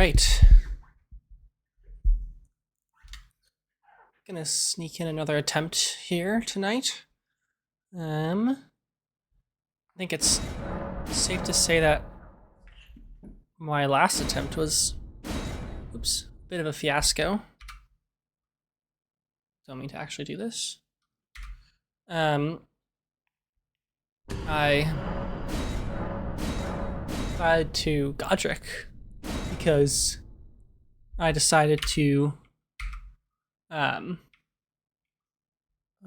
right. Gonna sneak in another attempt here tonight. I think it's safe to say that my last attempt was, a bit of a fiasco. Don't mean to actually do this. I decided to Godric because I decided to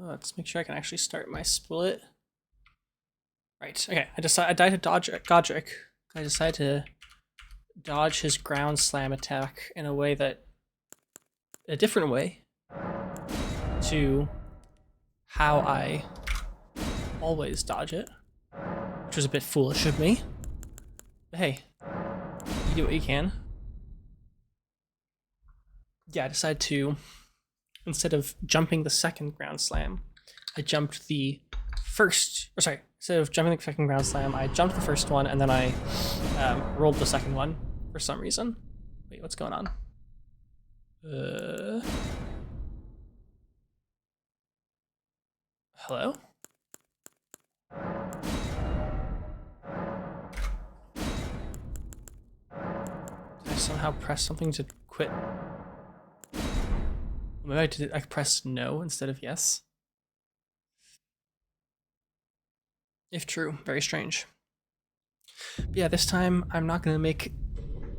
let's make sure I can actually start my split. Right, okay, I died to Godric. I decided to dodge his ground slam attack in a different way to how I always dodge it, which was a bit foolish of me. But hey, you do what you can. Yeah, I decided to, instead of jumping the second ground slam, I jumped the first, instead of jumping the second ground slam, I jumped the first one and then I rolled the second one for some reason. Wait, what's going on? Hello? Did I somehow press something to quit? Maybe I pressed no instead of yes. If true, very strange. But yeah, this time I'm not going to make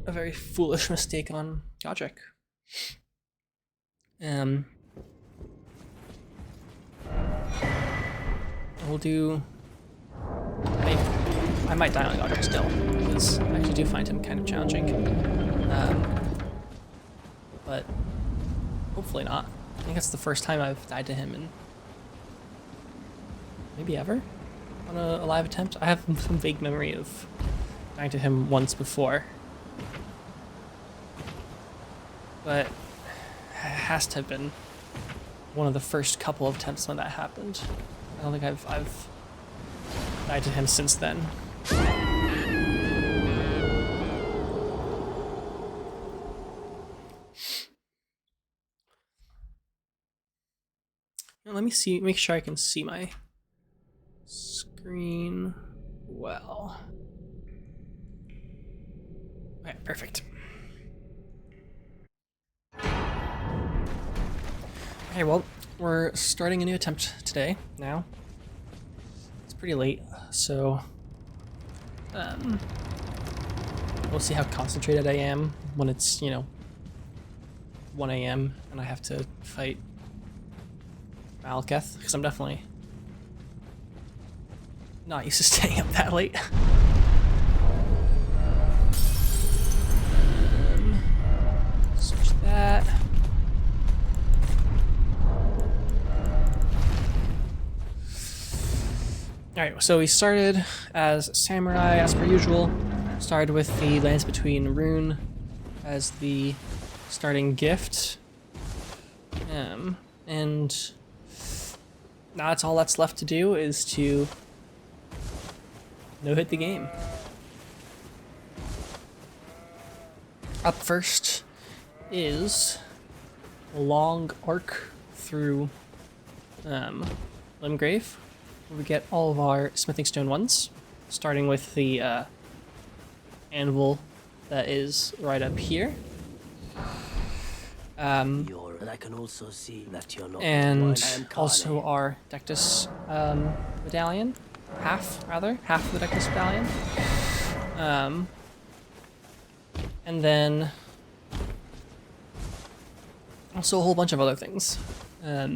a very foolish mistake on Godric. We'll do... I might die on Godric still, because I actually do find him kind of challenging. But hopefully not. I think it's the first time I've died to him in maybe ever on a live attempt. I have some vague memory of dying to him once before, but it has to have been one of the first couple of attempts when that happened. I don't think I've died to him since then. Now let me see, make sure I can see my screen well. Okay, perfect. Okay, well, we're starting a new attempt today now. It's pretty late, so we'll see how concentrated I am when it's, 1 a.m. and I have to fight Malekith, because I'm definitely not used to staying up that late. Switch that. Alright, so we started as Samurai, as per usual. Started with the Lands Between Rune as the starting gift. And now that's all that's left to do is to no-hit the game. Up first is a long arc through Limgrave, where we get all of our smithing stone ones, starting with the anvil that is right up here. I can also see that you're not And also our Dectus medallion, half of the Dectus medallion. And then also a whole bunch of other things. But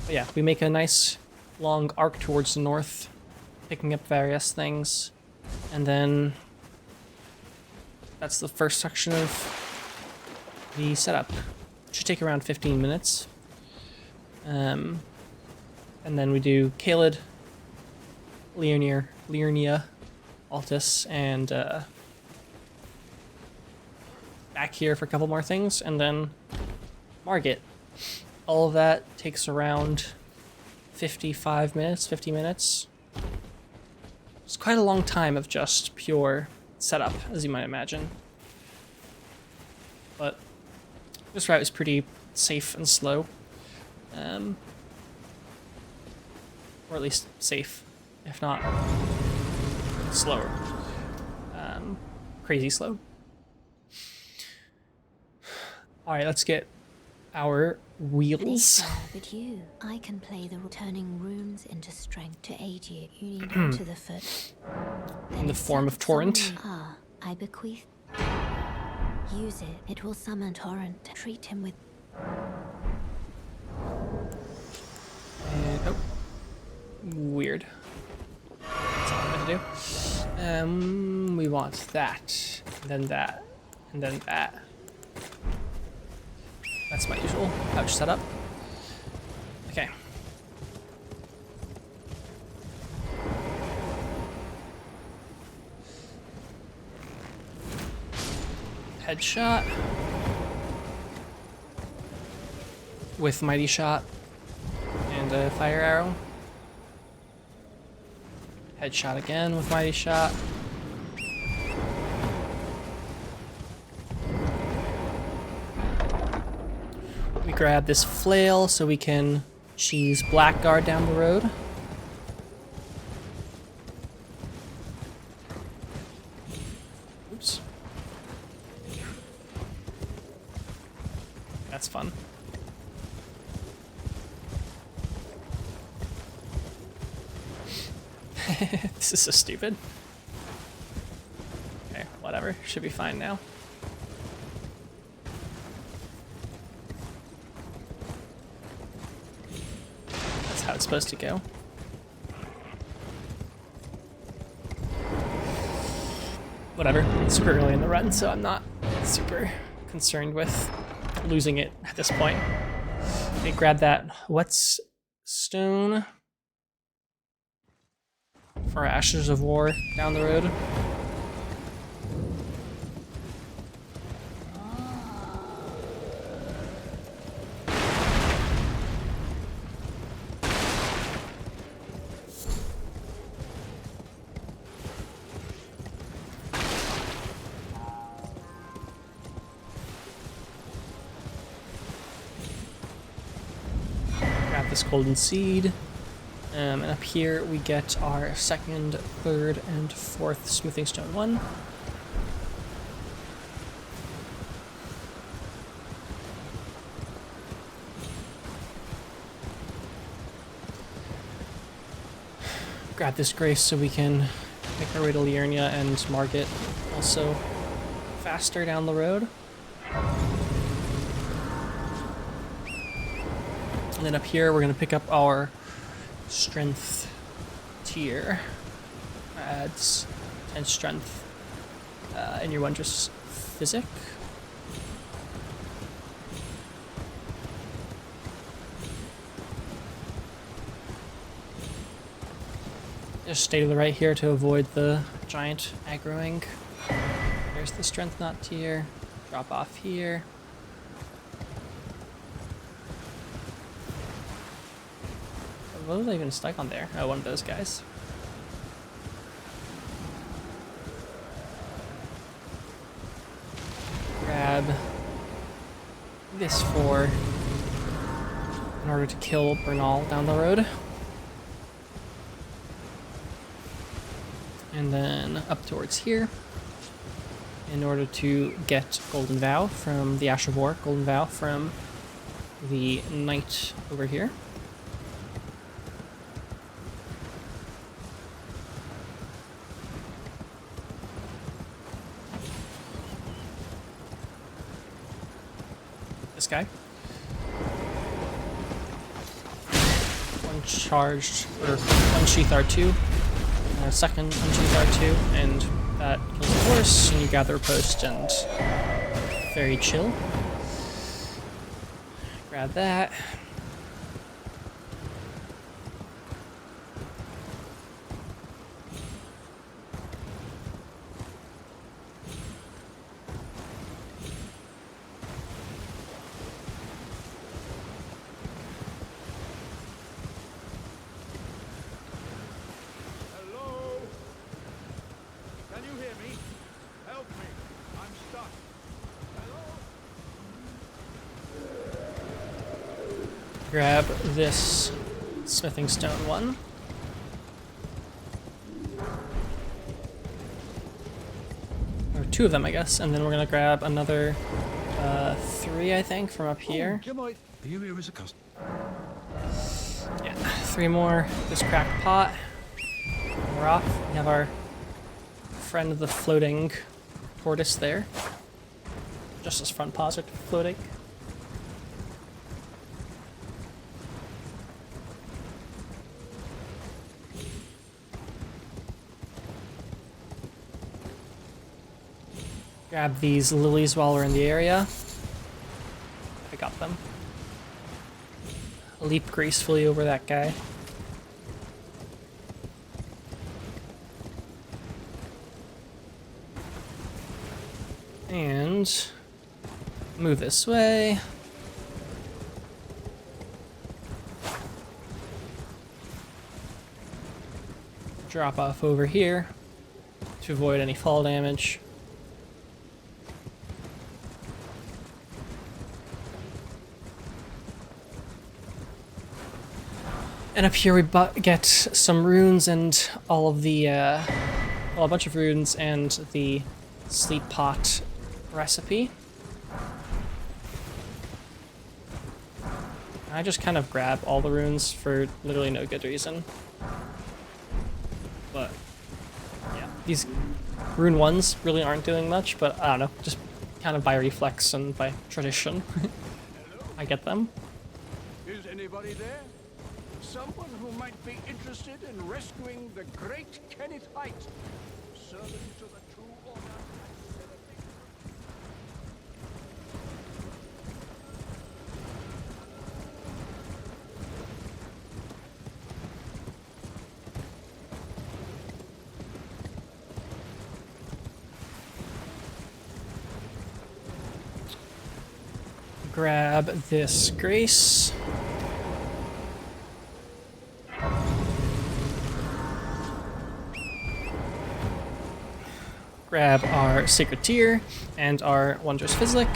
yeah, we make a nice long arc towards the north, picking up various things, and then that's the first section of the setup. Should take around 15 minutes. And then we do Caelid, Liurnia, Altus, and back here for a couple more things, and then Margit. All of that takes around 50 minutes. It's quite a long time of just pure setup, as you might imagine. but this route is pretty safe and slow. Or at least safe, if not slower. Crazy slow. Alright, let's get our wheels. But you, I can play the turning runes into strength to aid you. You need one to the foot. In the form of Torrent. Ah, I bequeath. Use it. It will summon Torrent. Treat him with. And, oh. Weird. That's all I'm gonna do. We want that, and then that, and then that. That's my usual pouch setup. Okay. Headshot. With Mighty Shot. And a Fire Arrow. Headshot again with Mighty Shot. We grab this flail so we can cheese Blackguard down the road. Oops. That's fun. This is so stupid. Okay, whatever. Should be fine now. That's how it's supposed to go. Whatever. It's super early in the run, so I'm not super concerned with losing it at this point. Okay, grab that whetstone for Ashes of War down the road. Grab this golden seed. And up here we get our second, third, and fourth smoothing stone 1. Grab this grace so we can make our way to Liurnia and Margit also faster down the road. And then up here we're going to pick up our strength tier. Adds 10 strength in your Wondrous Physic. Just stay to the right here to avoid the giant aggroing. There's the strength knot tier. Drop off here. What was I even stuck on there? Oh, one of those guys. Grab this 4 in order to kill Bernal down the road. And then up towards here in order to get Golden Vow from the Ash of War, Golden Vow from the knight over here. This guy. One charged, or one sheath R2. Second unsheath R2, and that kills the horse, and you gather a post, and very chill. Grab that. grab this smithing stone one. Or 2 of them, I guess, and then we're gonna grab another 3, I think, from up here. Yeah, 3 more. This cracked pot. We're off. We have our friend the floating tortoise there. Just his front paws are floating. Grab these lilies while we're in the area. I got them. Leap gracefully over that guy. And move this way. Drop off over here to avoid any fall damage. And up here we get some runes and all of the, well, a bunch of runes and the sleep pot recipe. I just kind of grab all the runes for literally no good reason. But, yeah, these rune ones really aren't doing much, but I don't know, just kind of by reflex and by tradition. I get them. Is anybody there? Someone who might be interested in rescuing the great Kenneth Haight, servant to the true order and celebrate. Grab this grace. Grab our Sacred Tear and our Wondrous Fizzlick.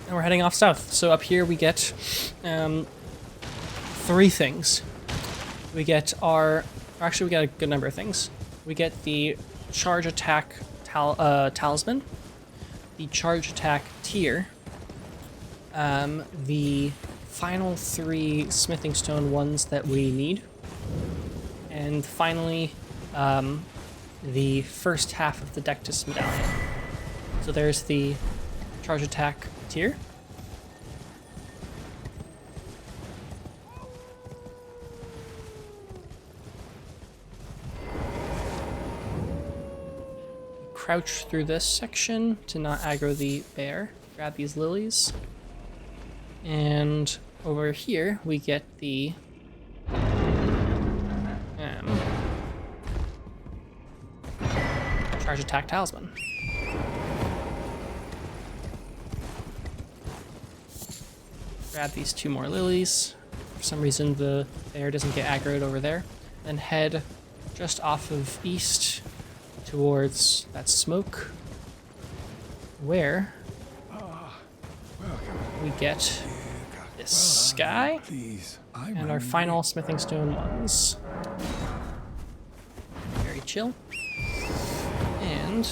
And we're heading off south. So up here we get 3 things. We get our... Actually, we get a good number of things. We get the Charge Attack Talisman, the Charge Attack Tier, the final 3 Smithing Stone ones that we need, and finally the first half of the Dectus Medallion. So there's the Charge Attack Tier. Crouch through this section to not aggro the bear. Grab these lilies. And over here we get the Charge Attack Talisman. Grab these 2 more lilies. For some reason the bear doesn't get aggroed over there. Then head just off of east towards that smoke, where we get this guy and our final Smithing Stone ones. Very chill. And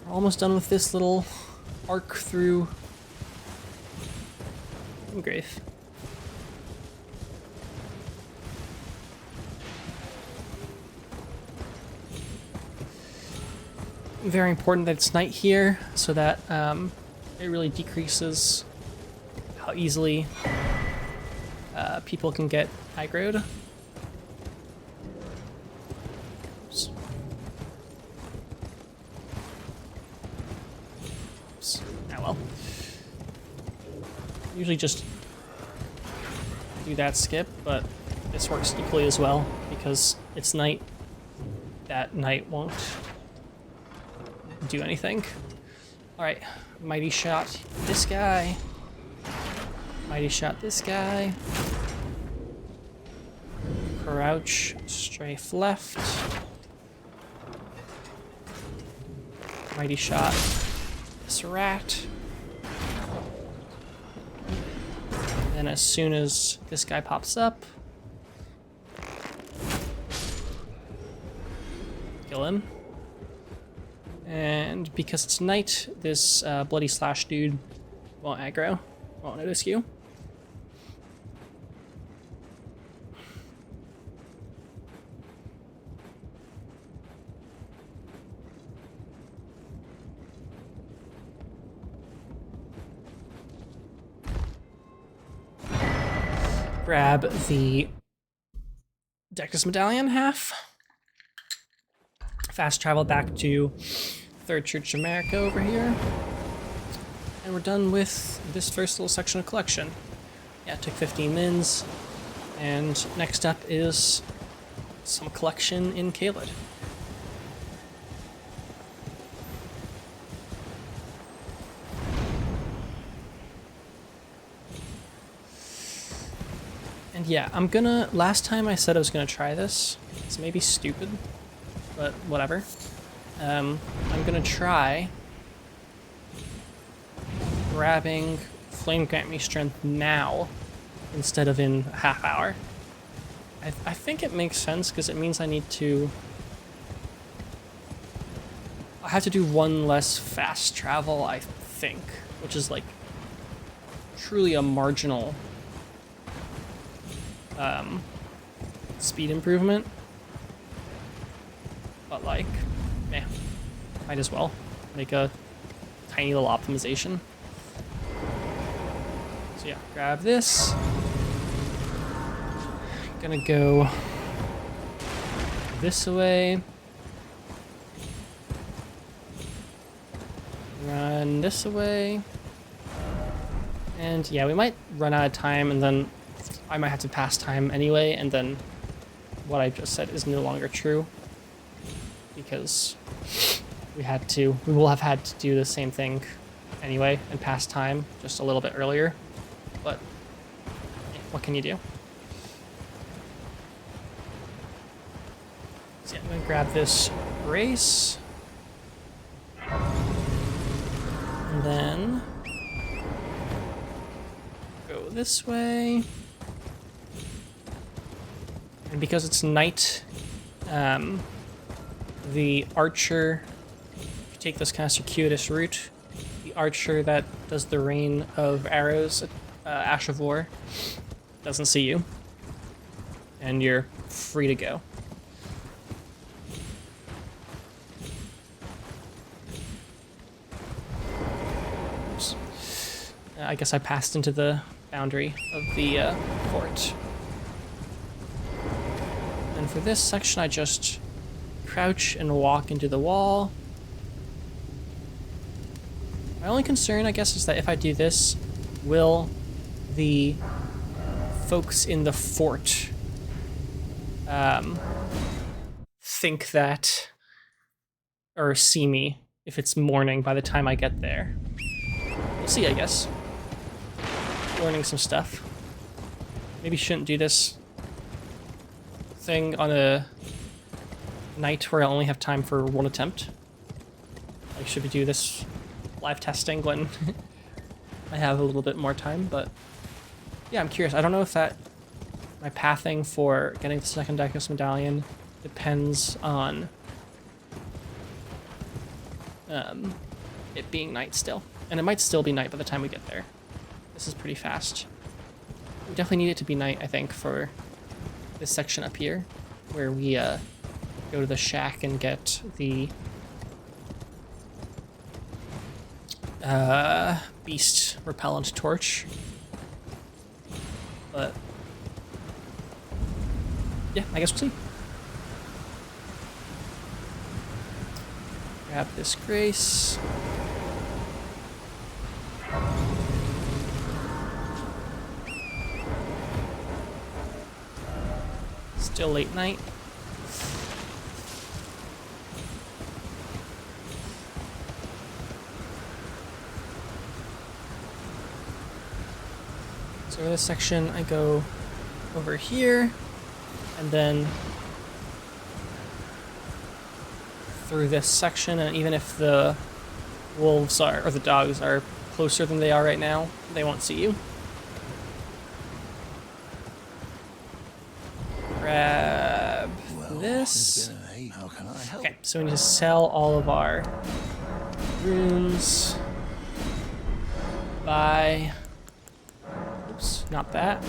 we're almost done with this little arc through Grave. Very important that it's night here, so that it really decreases how easily people can get aggroed. Oops. Oops. Ah well. Usually just do that skip, but this works equally as well because it's night. That night won't do anything. Alright, mighty shot this guy. Mighty shot this guy. Crouch, strafe left. Mighty shot this rat. And as soon as this guy pops up, kill him. And because it's night, this bloody slash dude won't aggro, won't notice you. Grab the Dectus Medallion half. Fast travel back to Third Church of America over here. And we're done with this first little section of collection. Yeah, it took 15 mins. And next up is some collection in Caelid. And yeah, last time I said I was gonna try this. It's maybe stupid, but whatever. I'm gonna try grabbing Flame Grant Me Strength now instead of in a half hour. I think it makes sense because it means I have to do one less fast travel, I think, which is like truly a marginal speed improvement, but like, meh, might as well make a tiny little optimization. So yeah, grab this. Gonna go this way. Run this way. And yeah, we might run out of time and then I might have to pass time anyway, and then what I just said is no longer true because we will have had to do the same thing anyway and pass time just a little bit earlier, but yeah, what can you do? So yeah, I'm gonna grab this race and then go this way. And because it's night, the archer, if you take this kind of circuitous route, the archer that does the rain of arrows at Ash of War doesn't see you, and you're free to go. Oops. I guess I passed into the boundary of the fort. And for this section, I just crouch and walk into the wall. My only concern, I guess, is that if I do this, will the folks in the fort think that, or see me if it's morning by the time I get there? We'll see, I guess. Learning some stuff. Maybe shouldn't do this thing on a night where I only have time for one attempt. Like, should we do this live testing when I have a little bit more time? But yeah, I'm curious. I don't know if my pathing for getting the second Dectus Medallion depends on it being night still. And it might still be night by the time we get there. This is pretty fast. We definitely need it to be night, I think, for this section up here, where we go to the shack and get the beast repellent torch. But yeah, I guess we'll see. Grab this grace. Still late night. So this section, I go over here, and then through this section, and even if the wolves are, or the dogs are closer than they are right now, they won't see you. Grab this. How can I help? Okay, so we need to sell all of our runes. Buy. Oops, not that.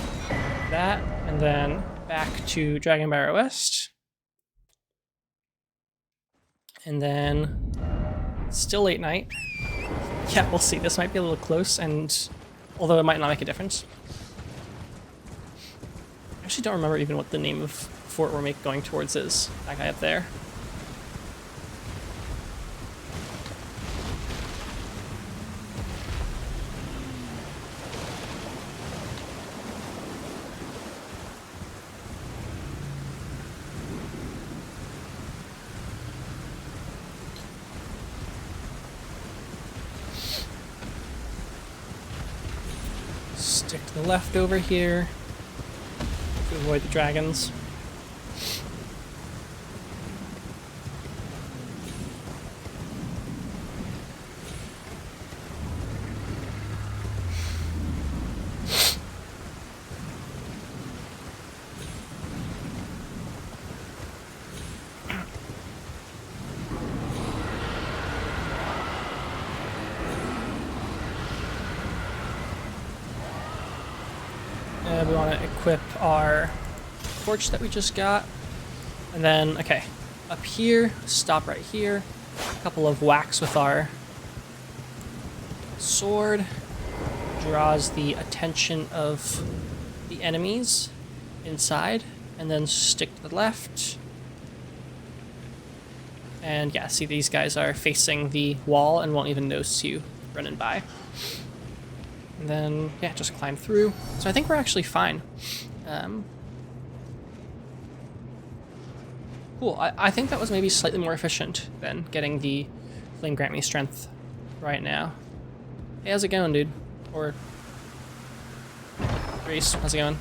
That, and then back to Dragonbarrow West. And then still late night. Yeah, we'll see. This might be a little close, and although it might not make a difference. I actually don't remember even what the name of fort we're going towards is. That guy up there. Stick to the left over here to avoid the dragons. We want to equip our torch that we just got. And then, okay, up here, stop right here. A couple of whacks with our sword. Draws the attention of the enemies inside. And then stick to the left. And yeah, see, these guys are facing the wall and won't even notice you running by. And then, yeah, just climb through. So I think we're actually fine. Cool. I think that was maybe slightly more efficient than getting the Flame Grant Me Strength right now. Hey, how's it going, dude? Or Grace, how's it going?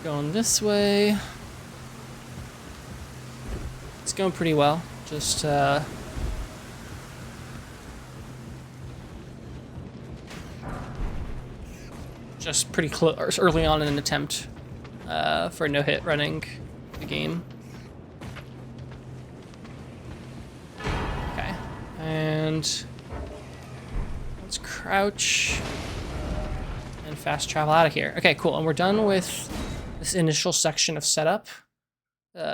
Going this way. It's going pretty well. Just pretty close early on in an attempt for no-hit running the game. Okay, and let's crouch and fast travel out of here. Okay, cool, and we're done with this initial section of setup,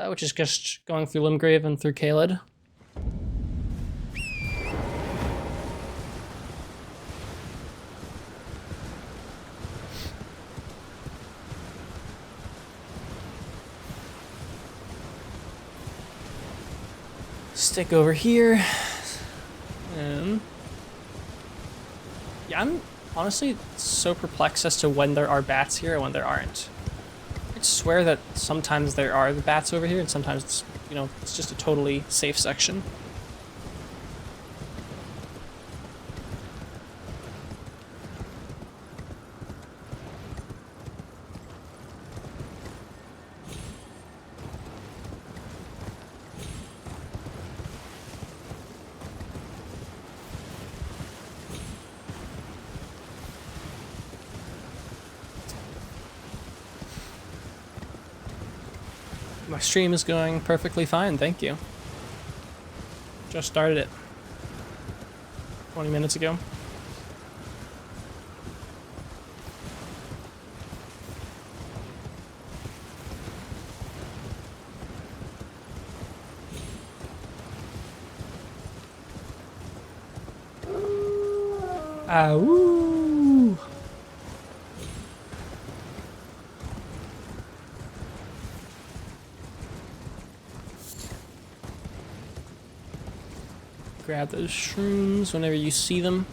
which is just going through Limgrave and through Caelid. Stick over here. Yeah, I'm honestly so perplexed as to when there are bats here and when there aren't. I swear that sometimes there are the bats over here and sometimes it's, you know, it's just a totally safe section. My stream is going perfectly fine, thank you. Just started it 20 minutes ago. Woo! Grab those shrooms whenever you see them.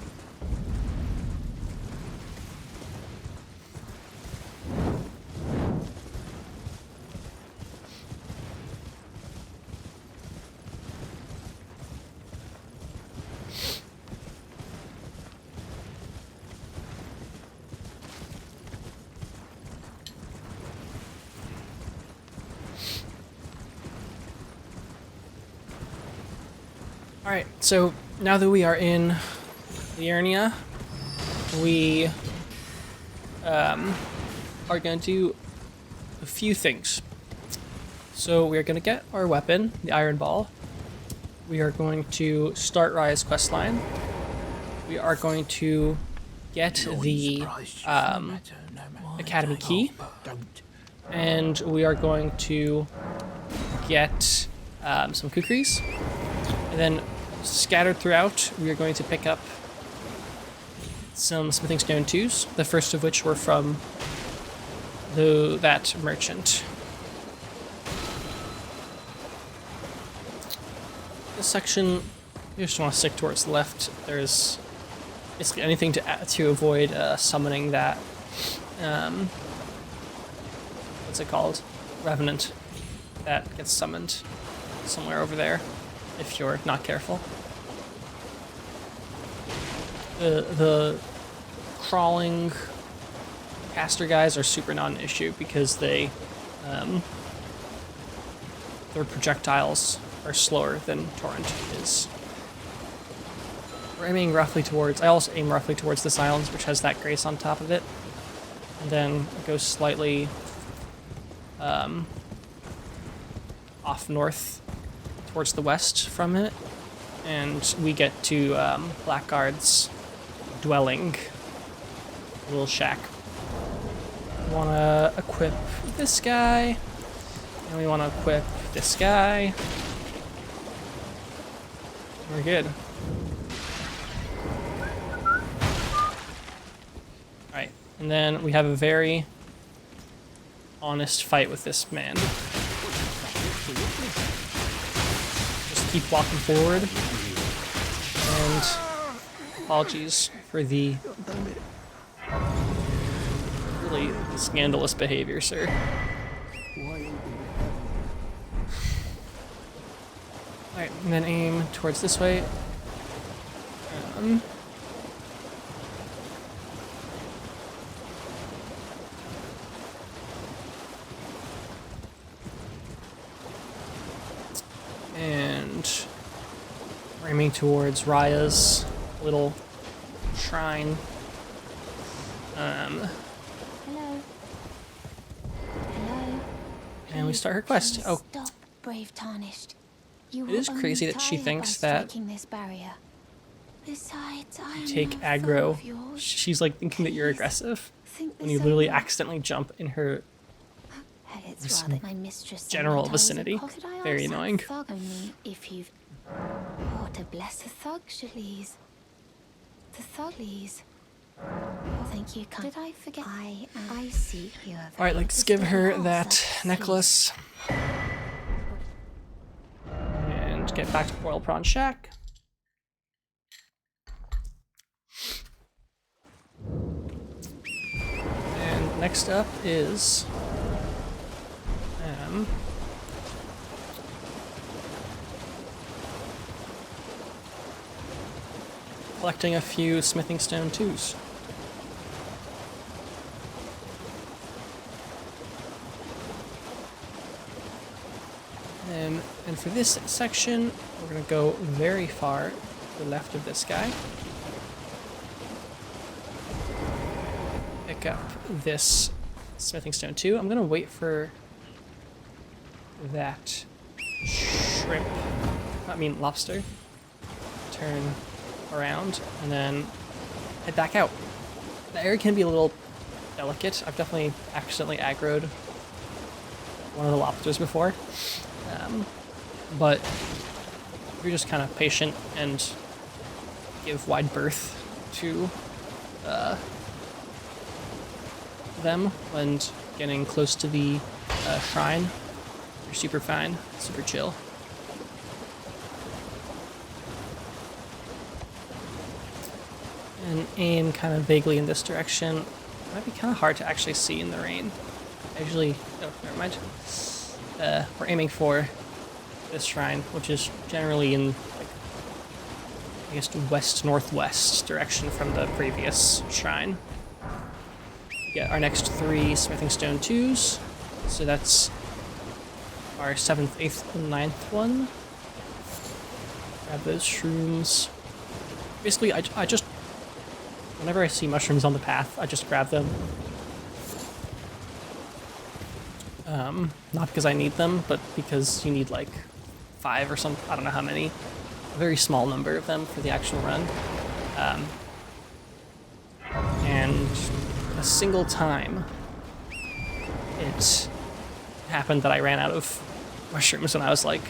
Alright, so now that we are in Liurnia, we are going to do a few things. So we are going to get our weapon, the Iron Ball. We are going to start Raya's questline. We are going to get the Academy Key. And we are going to get some kukris. And then scattered throughout, we are going to pick up some smithing stone 2s, the first of which were from that merchant. This section, you just want to stick towards the left. There's basically anything to avoid summoning that, what's it called? Revenant that gets summoned somewhere over there if you're not careful. The crawling caster guys are super not an issue because they their projectiles are slower than Torrent is. We're aiming roughly towards, I also aim roughly towards this island, which has that grace on top of it, and then it goes slightly off north towards the west from it, and we get to Blackguard's dwelling, little shack. We want to equip this guy, and we want to equip this guy. We're good. Alright, and then we have a very honest fight with this man. Just keep walking forward. And apologies for the really scandalous behavior, sir. Alright, and then aim towards this way. And we're aiming towards Raya's little shrine. Hello. Hello. And we start her quest. Please Oh, stop, brave Tarnished. You it is will crazy only that she tire thinks by that striking this barrier. Besides, I am take no foe aggro. of yours. She's like thinking that you're Please, aggressive think when this you literally over. accidentally jump in her It's this rather my mistress general sometimes vicinity. could I Very ask that annoying. Thug only if you've. Oh, to bless the thug, please. The thug, please. Oh, thank you, kind. Did I forget? I see you have. Alright, let's give her that necklace. And get back to Boiled Prawn Shack. And next up is collecting a few smithing stone 2s. And for this section, we're going to go very far to the left of this guy. Pick up this smithing stone 2. I'm going to wait for that lobster, turn around, and then head back out. The area can be a little delicate. I've definitely accidentally aggroed one of the lobsters before. But if you're just kind of patient and give wide berth to them when getting close to the shrine, you're super fine, super chill. And aim kind of vaguely in this direction. It might be kind of hard to actually see in the rain. I usually, oh, never mind. We're aiming for this shrine, which is generally in, like, I guess, west-northwest direction from the previous shrine. We get our next 3 smithing stone 2s, so that's our 7th, 8th, and 9th one. Grab those shrooms. Basically, I just... Whenever I see mushrooms on the path, I just grab them. Not because I need them, but because you need like 5 or something. I don't know how many. A very small number of them for the actual run. And a single time it happened that I ran out of mushrooms when I was like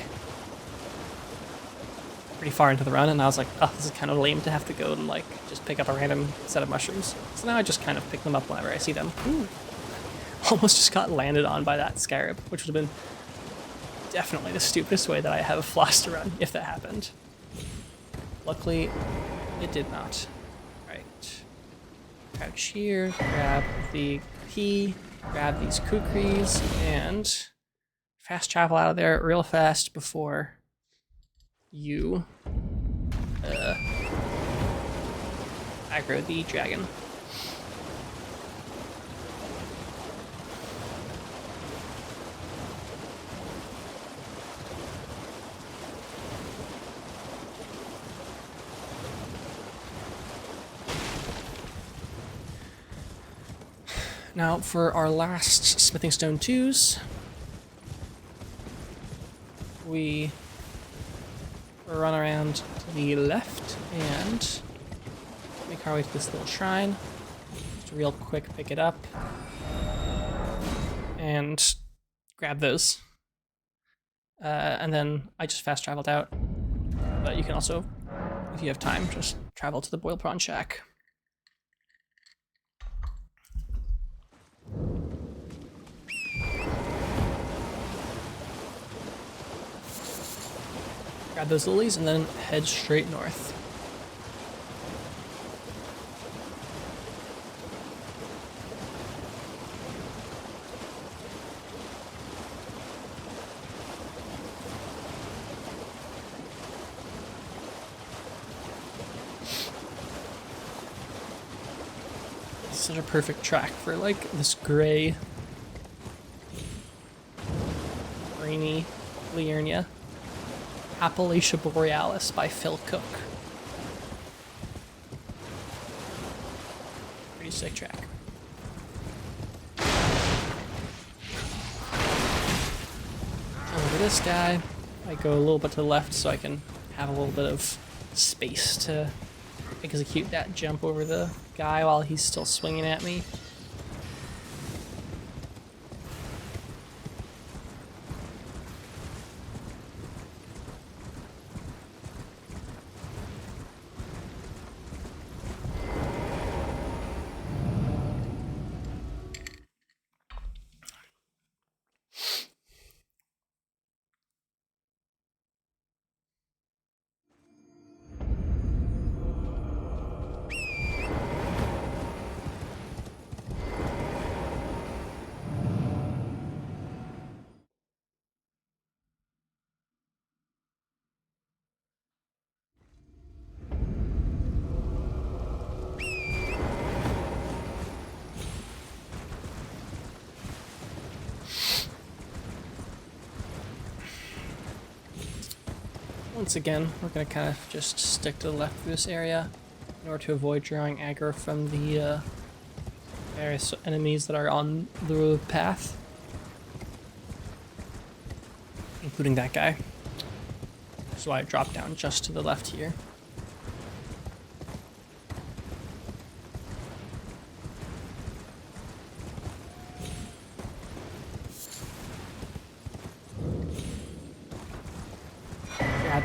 pretty far into the run, and I was like, oh, this is kind of lame to have to go and like just pick up a random set of mushrooms. So now I just kind of pick them up whenever I see them. Ooh. Almost just got landed on by that scarab, which would have been definitely the stupidest way that I have flossed to run if that happened. Luckily, it did not. Right. Crouch here, grab the key, grab these kukris, and fast travel out of there real fast before you aggro the dragon. Now for our last Smithing Stone 2s, we run around to the left and make our way to this little shrine. Just real quick pick it up and grab those. And then I just fast traveled out, but you can also, if you have time, just travel to the Boiled Prawn Shack. Grab those lilies and then head straight north. Such a perfect track for like this gray, rainy Liurnia. Appalachia Borealis by Phil Cook. Pretty sick track. Over this guy, I go a little bit to the left so I can have a little bit of space to execute that jump over the guy while he's still swinging at me. Once again, we're going to kind of just stick to the left of this area in order to avoid drawing aggro from the various enemies that are on the path, including that guy. So I drop down just to the left here.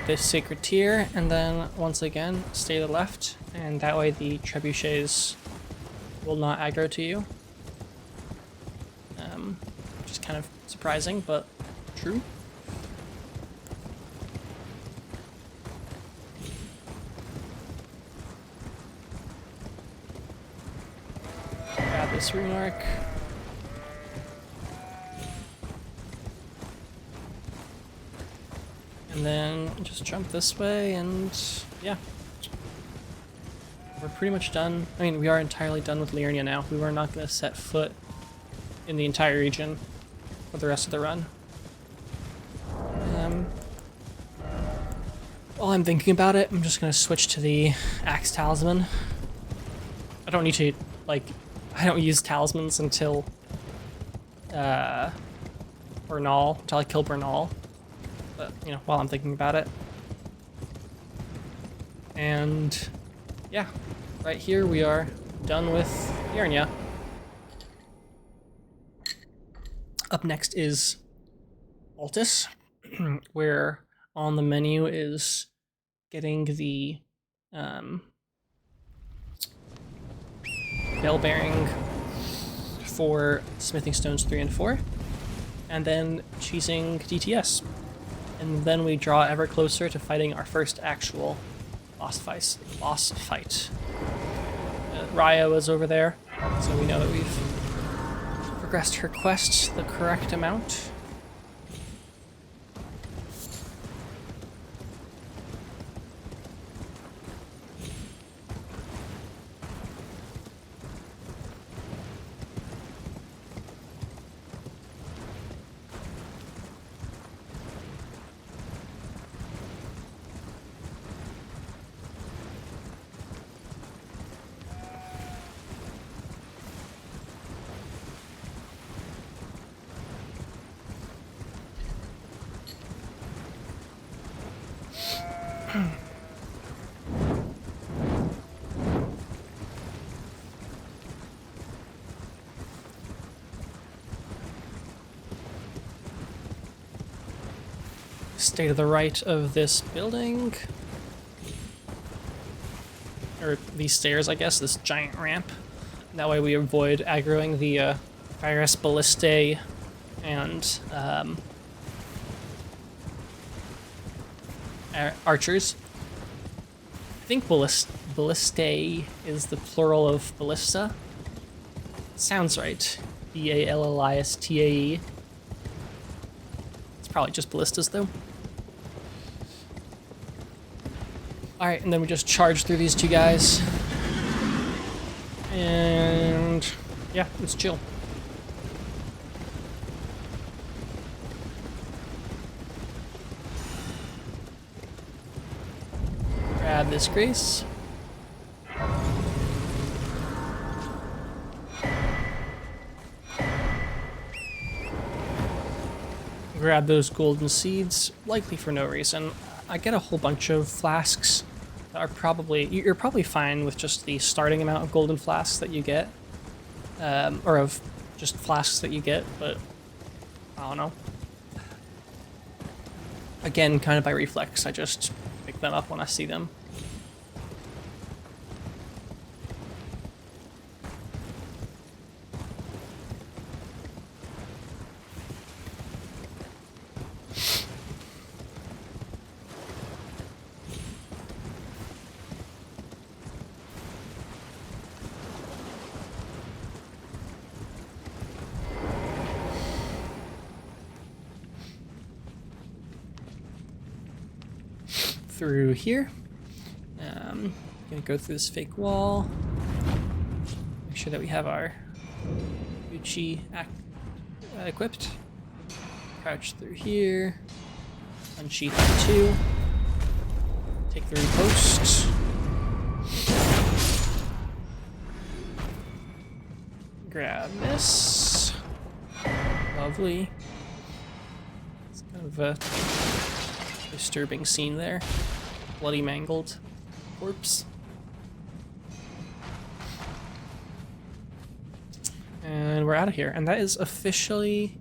This sacred tier, and then once again stay to the left, and that way the trebuchets will not aggro to you. Which is kind of surprising, but true. Grab this rune arc. And then just jump this way, and yeah. We're pretty much done. I mean, we are entirely done with Liurnia now. We were not going to set foot in the entire region for the rest of the run. While I'm thinking about it, I'm just gonna switch to the Axe Talisman. I don't need to, like, I don't use talismans until Bernal, until I kill Bernal. But, you know, while I'm thinking about it. And yeah, right here we are done with Yarnia. Up next is Altus, where on the menu is getting the bell bearing for smithing stones 3 and 4, and then choosing DTS. And then we draw ever closer to fighting our first actual boss fight. Raya was over there, so we know that we've progressed her quest the correct amount. Stay to the right of this building. Or these stairs, I guess, this giant ramp. That way we avoid aggroing the Virus Ballistae and archers. I think Ballistae is the plural of ballista. Sounds right. Ballistae. It's probably just ballistas though. Alright, and then we just charge through these two guys. And yeah, it's chill. Grab this grace. Grab those golden seeds, likely for no reason. I get a whole bunch of flasks that are probably, you're probably fine with just the starting amount of golden flasks that you get, or of just flasks that you get, but I don't know. Again, kind of by reflex, I just pick them up when I see them. Through here. Gonna go through this fake wall. Make sure that we have our Uchi equipped. Crouch through here. Unsheath the 2. Take the riposte. Grab this. Lovely. It's kind of a disturbing scene there. Bloody mangled corpse. And we're out of here. And that is officially...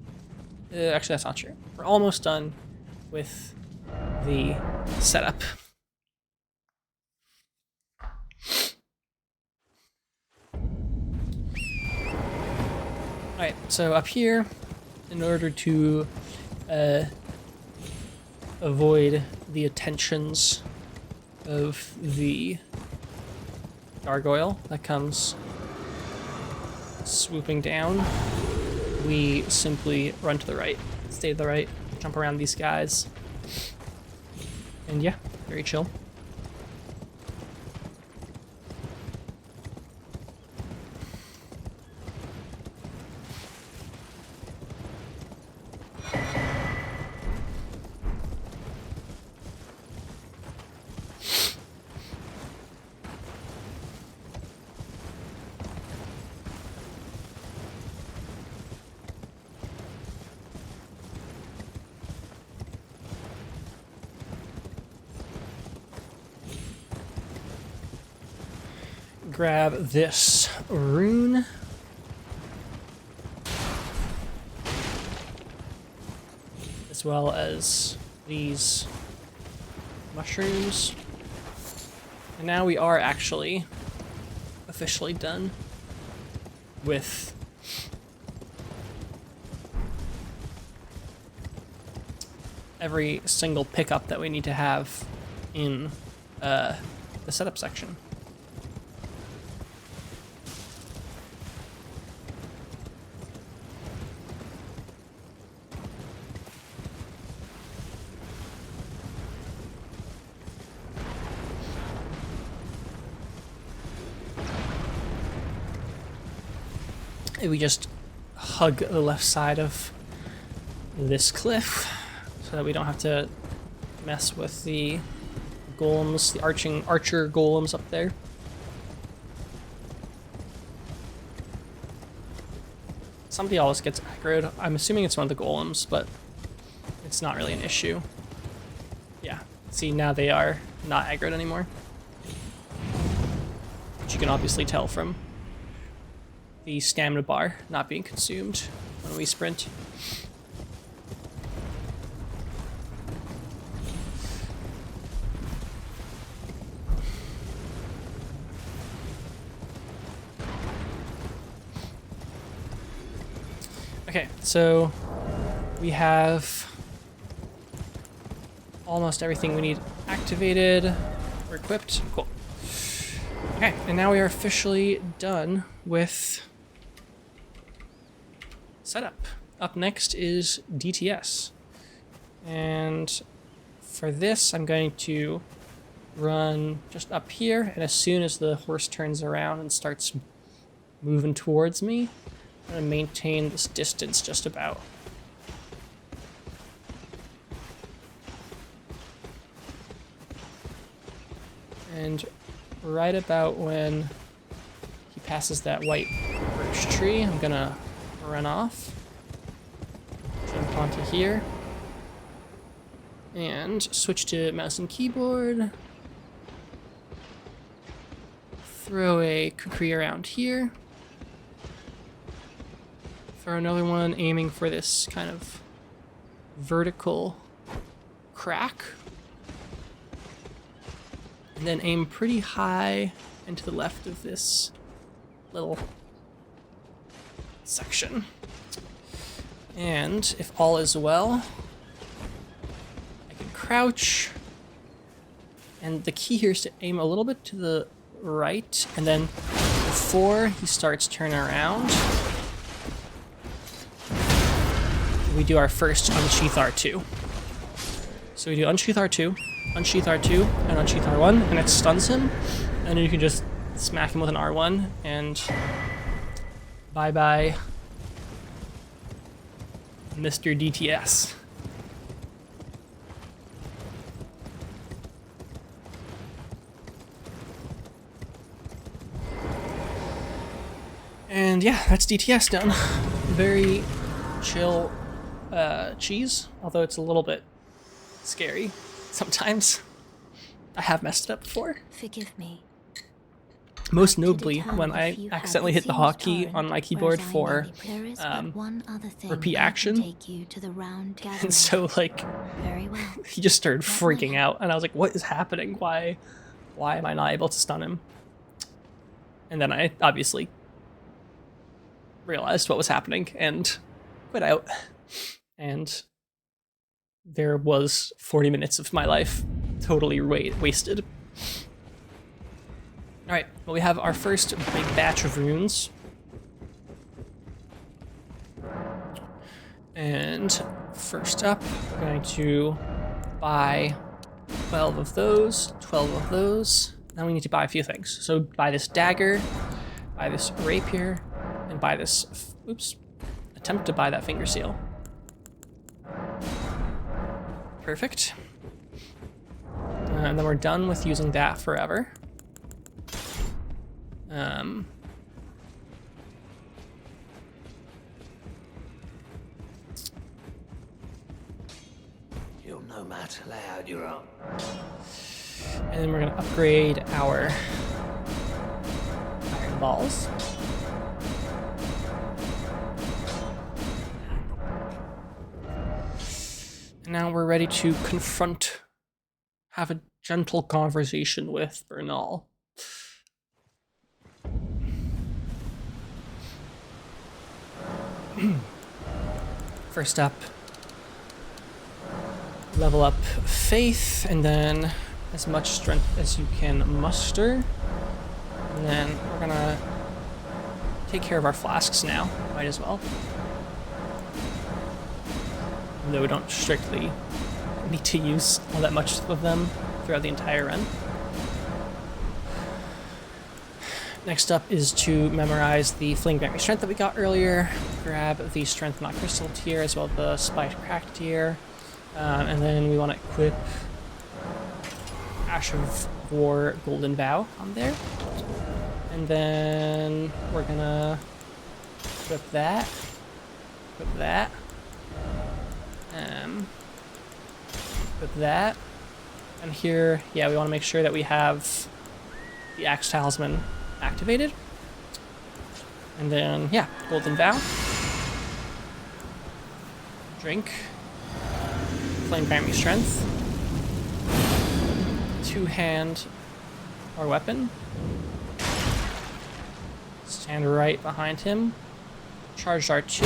actually, that's not true. We're almost done with the setup. Alright, so up here, in order to avoid the attentions of the gargoyle that comes swooping down, we simply run to the right, stay to the right, jump around these guys, and yeah, very chill. grab this rune. As well as these mushrooms. And now we are actually officially done with every single pickup that we need to have in the setup section. We just hug the left side of this cliff so that we don't have to mess with the golems, the archer golems up there. Somebody always gets aggroed. I'm assuming it's one of the golems, but it's not really an issue. Yeah, see, now they are not aggroed anymore. Which you can obviously tell from the stamina bar not being consumed when we sprint. Okay, so we have almost everything we need activated or equipped. Cool. Okay, and now we are officially done with setup. Up next is DTS. And for this, I'm going to run just up here, and as soon as the horse turns around and starts moving towards me, I'm going to maintain this distance just about. And right about when he passes that white birch tree, I'm going to run off, jump onto here, and switch to mouse and keyboard. Throw a kukri around here. Throw another one aiming for this kind of vertical crack. And then aim pretty high and to the left of this little section. And if all is well, I can crouch. And the key here is to aim a little bit to the right, and then before he starts turning around, we do our first Unsheath R2. So we do Unsheath R2, Unsheath R2, and Unsheath R1, and it stuns him, and then you can just smack him with an R1, and bye-bye, Mr. DTS. And yeah, that's DTS done. Very chill cheese, although it's a little bit scary sometimes. I have messed it up before. Forgive me. Most notably when I accidentally hit the hotkey on my keyboard for repeat action. And so like he just started freaking out and I was like, what is happening? Why am I not able to stun him? And then I obviously realized what was happening and quit out. And there was 40 minutes of my life totally wasted. Alright, well, we have our first big batch of runes. And first up, we're going to buy 12 of those, 12 of those. Now we need to buy a few things. So buy this dagger, buy this rapier, and buy this, attempt to buy that finger seal. Perfect. And then we're done with using that forever. You'll no matter lay out your arm. And then we're gonna upgrade our balls. And now we're ready to have a gentle conversation with Bernal. First up, level up faith, and then as much strength as you can muster. And then we're gonna take care of our flasks now, might as well. Even though we don't strictly need to use all that much of them throughout the entire run. Next up is to memorize the Flame Grant Me Strength that we got earlier, grab the Strength Not Crystal tier as well as the Spiked Crack tier, and then we want to equip Ash of War Golden Vow on there. And then we're gonna equip that, equip that, equip that, and here, yeah, we want to make sure that we have the Axe Talisman activated. And then, yeah, Golden Vow. Drink. Flame Grant Me Strength. Two-hand our weapon. Stand right behind him. Charged R2.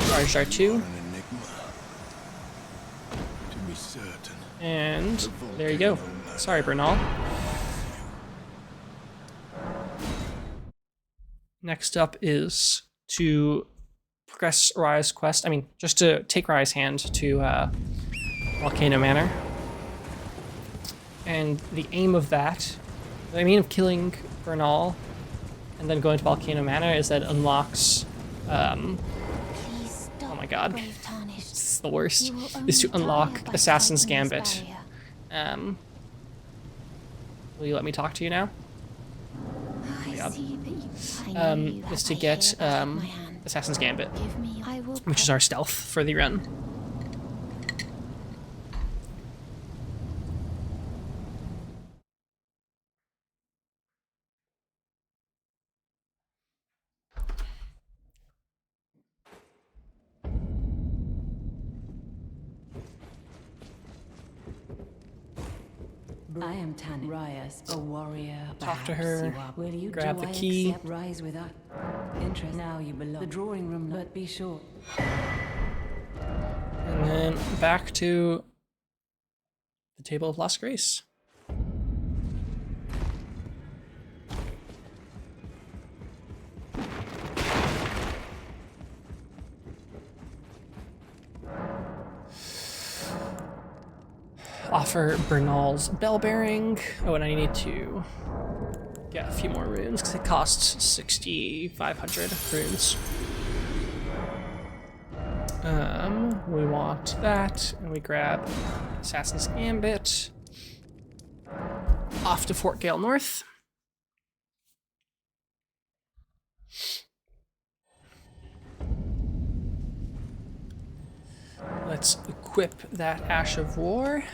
Charged R2. And there you go. Sorry, Bernal. Next up is to progress Raya's quest. I mean, just to take Raya's hand to Volcano Manor. And the aim of that, the aim of killing Bernal and then going to Volcano Manor is that it unlocks, oh my god, this is the worst, is to unlock Assassin's Gambit. Will you let me talk to you now? Is to get Assassin's Gambit, which is our stealth for the run. I am Tanya Rias, a warrior. Talk to her, Will you grab the key. Rise with us. Interest now you belong. The drawing room, but be sure. And then back to the Table of Lost Grace. Offer Bernal's bell bearing. Oh, and I need to get a few more runes because it costs 6,500 runes. We want that, and we grab Assassin's Gambit. Off to Fort Gale North. Let's equip that Ash of War.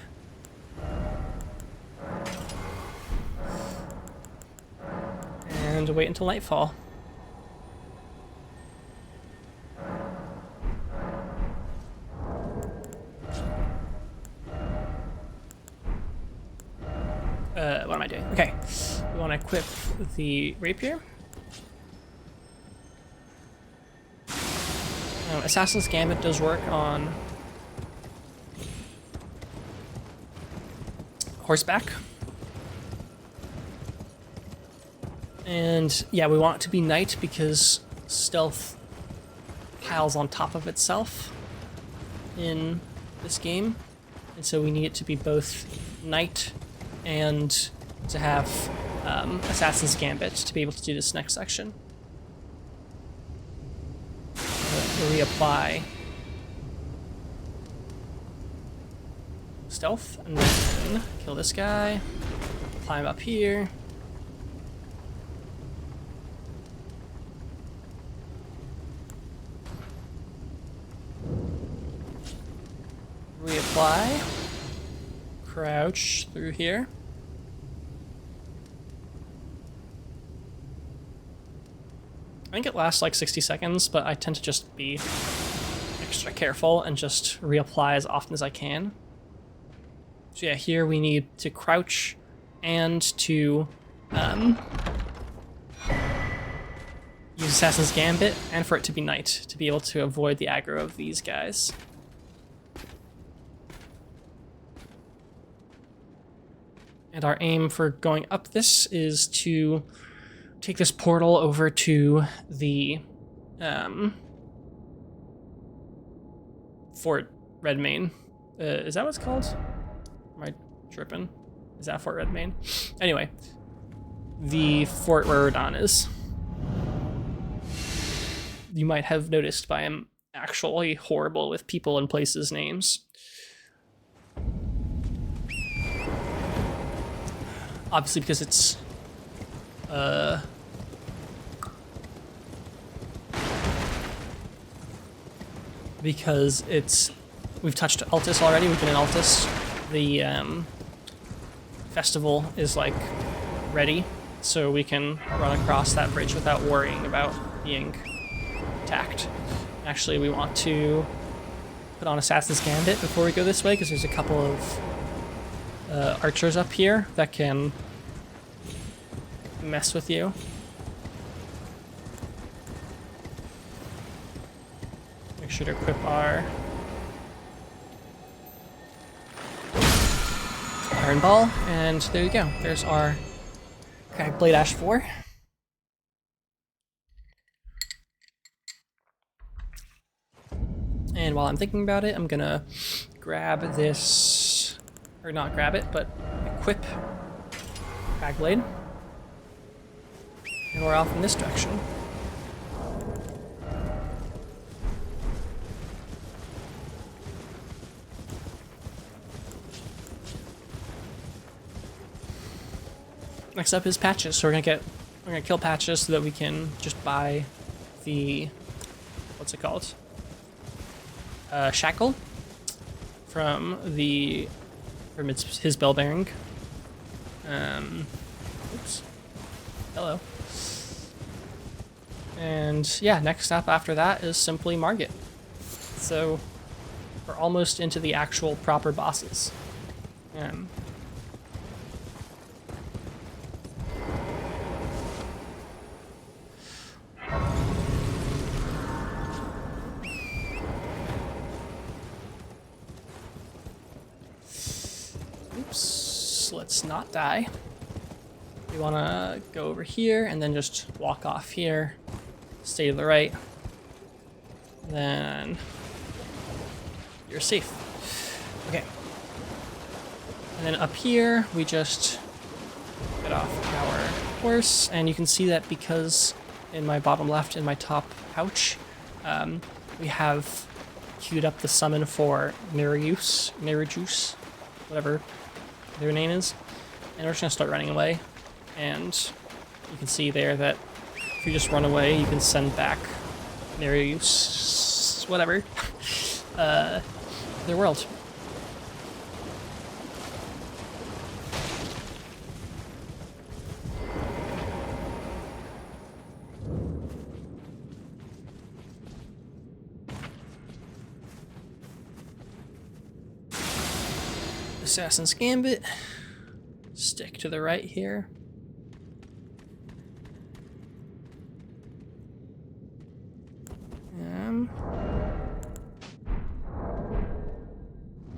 And wait until nightfall. What am I doing? Okay, we want to equip the rapier. Assassin's Gambit does work on horseback. And yeah, we want it to be night because stealth piles on top of itself in this game. And so we need it to be both night and to have Assassin's Gambit to be able to do this next section. Reapply stealth and then kill this guy. Climb up here. Reapply. Crouch through here. I think it lasts like 60 seconds, but I tend to just be extra careful and just reapply as often as I can. So yeah, here we need to crouch and to use Assassin's Gambit, and for it to be night, to be able to avoid the aggro of these guys. And our aim for going up this is to take this portal over to the Fort Redmain. Is that what it's called? Am I tripping? Is that Fort Redmain? Anyway, the fort where Radahn is. You might have noticed, but I am actually horrible with people and places names. Obviously because it's we've touched Altus already. We've been in Altus. The festival is like ready, so we can run across that bridge without worrying about being attacked. Actually, we want to put on Assassin's Gambit before we go this way, because there's a couple of archers up here that can mess with you. Make sure to equip our Iron Ball, and there you go. There's our Cragblade Ash 4. And while I'm thinking about it, I'm gonna grab this, or not grab it, but equip Cragblade. And we're off in this direction. Next up is Patches. So we're gonna kill Patches so that we can just buy the, what's it called? Shackle from his bell bearing. Oops. Hello. And yeah, next up after that is simply Margit. So we're almost into the actual proper bosses. Oops, let's not die. We want to go over here and then just walk off here, stay to the right, then you're safe. Okay. And then up here, we just get off our horse, and you can see that because in my bottom left, in my top pouch, we have queued up the summon for Nerejuice, whatever their name is, and we're just gonna start running away. And you can see there that if you just run away, you can send back Nerejuice, whatever, their world. Assassin's Gambit. Stick to the right here.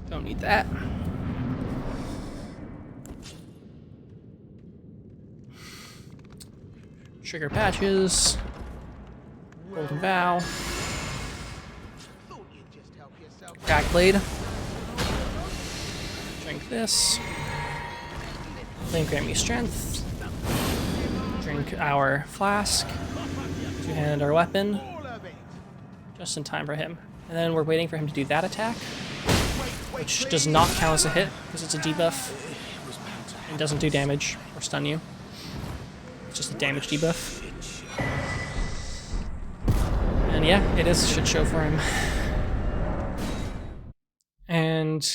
Don't need that. Trigger Patches. Golden Vow. Cragblade. Drink this. Then grant me strength. Drink our flask. Two-handed our weapon. Just in time for him. And then we're waiting for him to do that attack, which does not count as a hit because it's a debuff. It doesn't do damage or stun you. It's just a damage debuff. And yeah, it is a shit show for him. And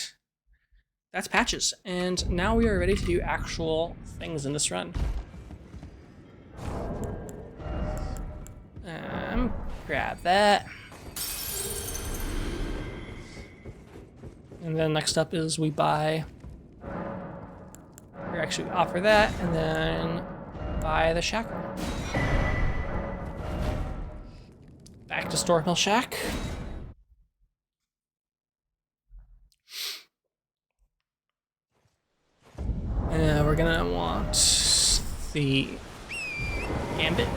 that's Patches. And now we are ready to do actual things in this run. Grab that. And then next up is we buy, or actually offer that, and then buy the shackle. Back to Stormill Shack. We're gonna want the Gambit.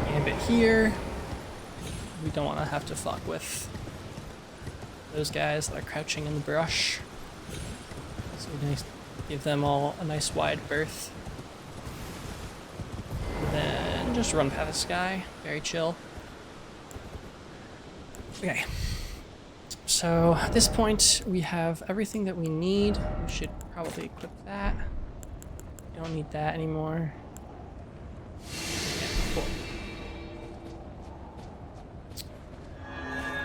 Gambit here. We don't want to have to fuck with those guys that are crouching in the brush. So we're gonna give them all a nice wide berth. And then just run past this guy. Very chill. Okay. So at this point, we have everything that we need. We should probably equip that. We don't need that anymore. Okay, cool.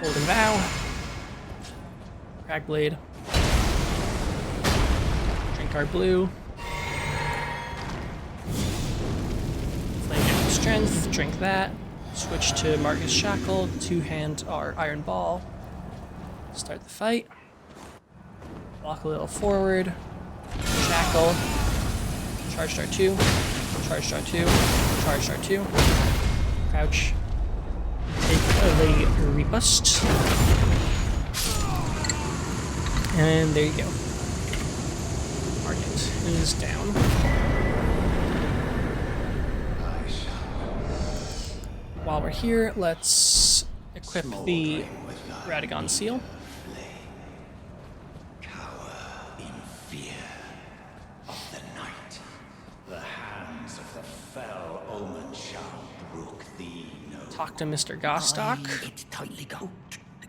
Golden Vow. Cragblade. Drink our blue. Flame Gift Strength. Drink that. Switch to Marcus Shackle. Two-hand our Iron Ball. Start the fight. Walk a little forward. Shackle. Charge Star 2. Charge Star 2. Charge Star 2. Crouch. Take the Repust. And there you go. Target is down. While we're here, let's equip the Radagon Seal. Cower in fear of the night. The hands of the fell omen shall brook thee no. Talk to Mr. Gostock. It's tightly coated.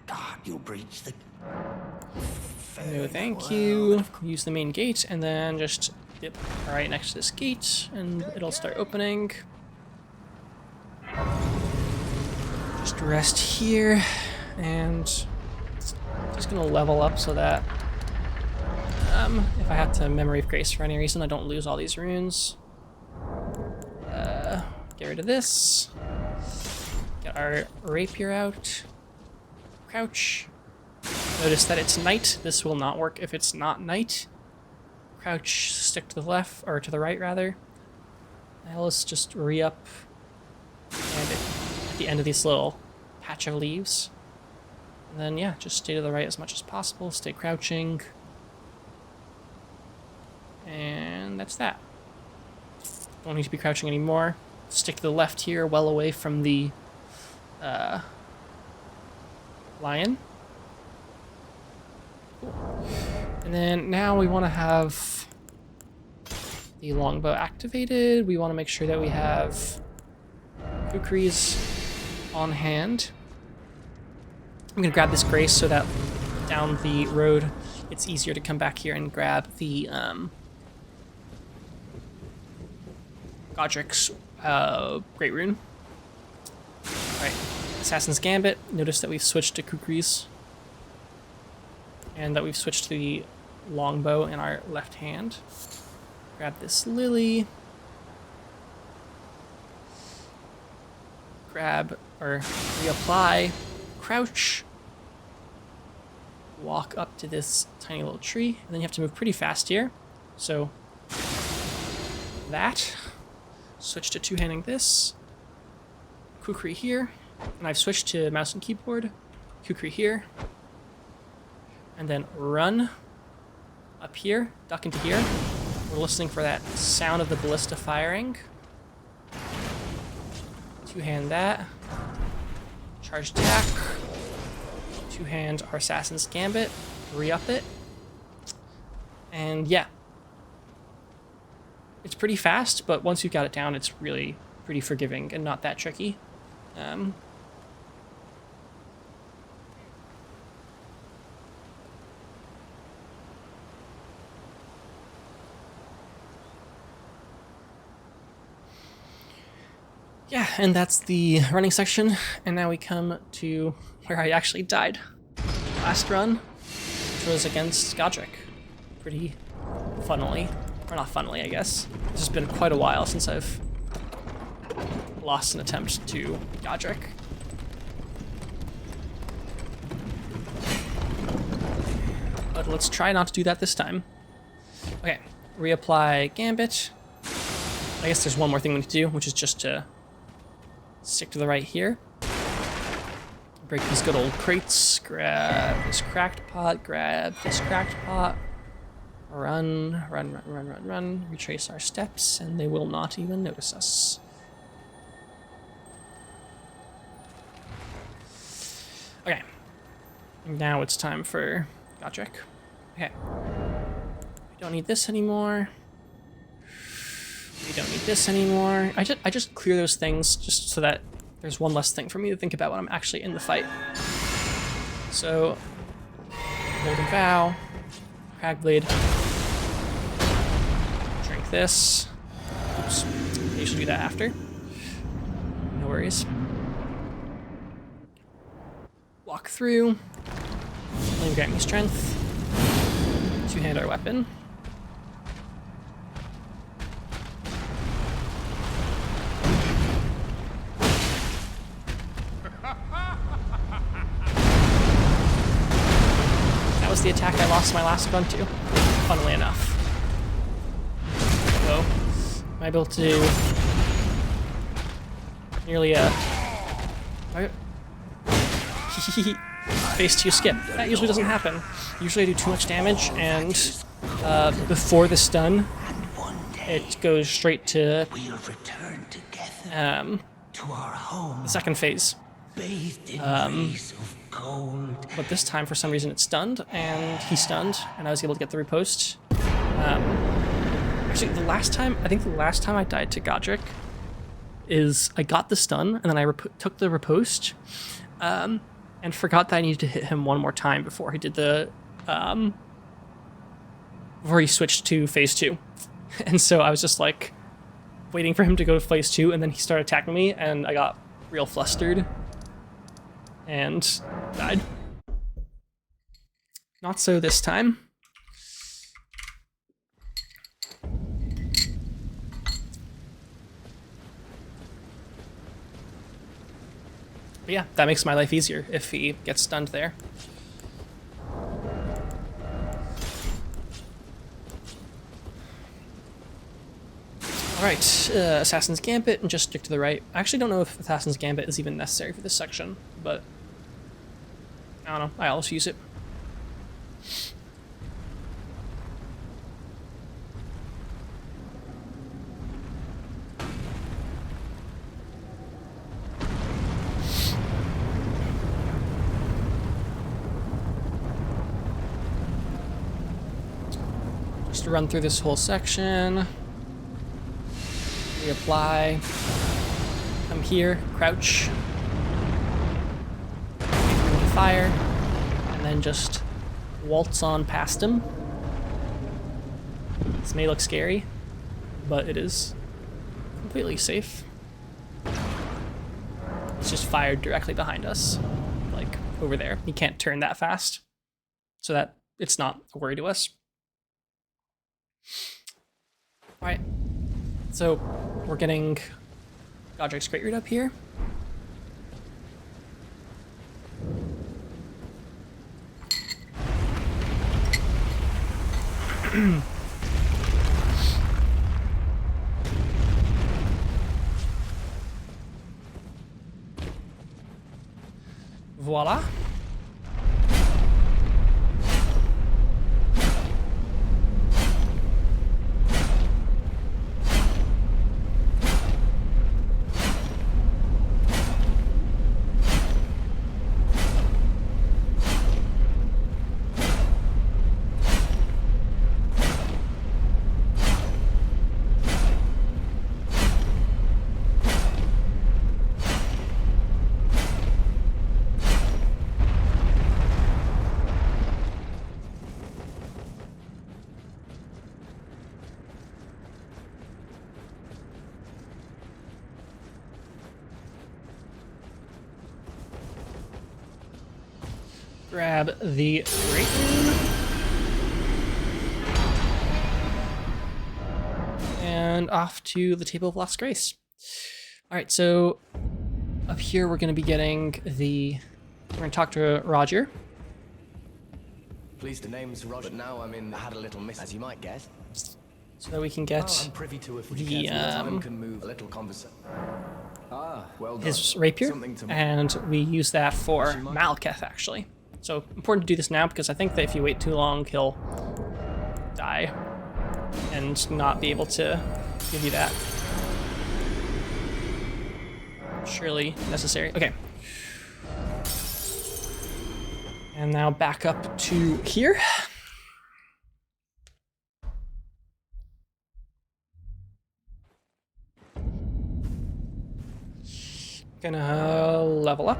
God, you'll breach the. No, thank you. Use the main gate and then just dip right next to this gate and it'll start opening. Just rest here and just gonna level up so that if I have to Memory of Grace for any reason, I don't lose all these runes. Get rid of this. Get our rapier out. Crouch. Notice that it's night. This will not work if it's not night. Crouch, stick to the left, or to the right rather. Now let's just re-up and at the end of this little patch of leaves. And then yeah, just stay to the right as much as possible. Stay crouching. And that's that. Don't need to be crouching anymore. Stick to the left here, well away from the lion. And then now we want to have the longbow activated. We want to make sure that we have Kukris on hand. I'm going to grab this Grace so that down the road it's easier to come back here and grab the Godric's Great Rune. Alright, Assassin's Gambit. Notice that we've switched to Kukris. And that we've switched to the longbow in our left hand. Grab this lily. Grab or reapply. Crouch. Walk up to this tiny little tree. And then you have to move pretty fast here. So that. Switch to two-handing this. Kukri here. And I've switched to mouse and keyboard. Kukri here. And then run up here, duck into here. We're listening for that sound of the ballista firing. Two-hand that. Charge attack. Two-hand our Assassin's Gambit. Re-up it. And yeah. It's pretty fast, but once you've got it down, it's really pretty forgiving and not that tricky. Yeah, and that's the running section. And now we come to where I actually died last run, which was against Godric. Pretty funnily. Or not funnily, I guess. It's just been quite a while since I've lost an attempt to Godric. But let's try not to do that this time. Okay, reapply Gambit. I guess there's one more thing we need to do, which is just to stick to the right here. Break these good old crates, grab this cracked pot, grab this cracked pot. Run, run, run, run, run, run. Retrace our steps, and they will not even notice us. Okay. Now it's time for Godric. Okay. We don't need this anymore. We don't need this anymore. I just clear those things just so that there's one less thing for me to think about when I'm actually in the fight. So, Golden Vow, Cragblade, drink this. Oops, I usually do that after. No worries. Walk through. Flame grant me strength. Two-hander weapon. That was the attack I lost my last run to, funnily enough. So, am I able to do nearly a phase 2 skip? That usually doesn't happen. Usually I do too much damage, and before the stun, it goes straight to We'll return together to our home, the second phase. bathed in rays of gold. But this time, for some reason, it's stunned, and he stunned, and I was able to get the riposte. Actually, I think the last time I died to Godric is I got the stun, and then I took the riposte, and forgot that I needed to hit him one more time before he did the, before he switched to phase 2. And so I was just like, waiting for him to go to phase 2, and then he started attacking me, and I got real flustered. And died. Not so this time. But yeah, that makes my life easier if he gets stunned there. Alright, Assassin's Gambit, and just stick to the right. I actually don't know if Assassin's Gambit is even necessary for this section, but I don't know, I always use it. Just to run through this whole section. Reapply. Come here, crouch. Fire. And then just waltz on past him. This may look scary, but it is completely safe. It's just fired directly behind us, like over there. He can't turn that fast, so that it's not a worry to us. Alright, so we're getting Godric's Great Root up here. Voila. grab the Great Rune. And off to the Table of Lost Grace. Alright, so up here we're going to be getting the... We're going to talk to Roger. Pleased the name's Roger, but now I had a little miss, as you might guess. So that we can get I'm privy to the, time can move a little conversation. Ah, well done. his rapier, Something to and we use that for Malekith, actually. So important to do this now, because I think that if you wait too long, he'll die and not be able to give you that. Surely necessary. Okay. And now back up to here. Gonna level up.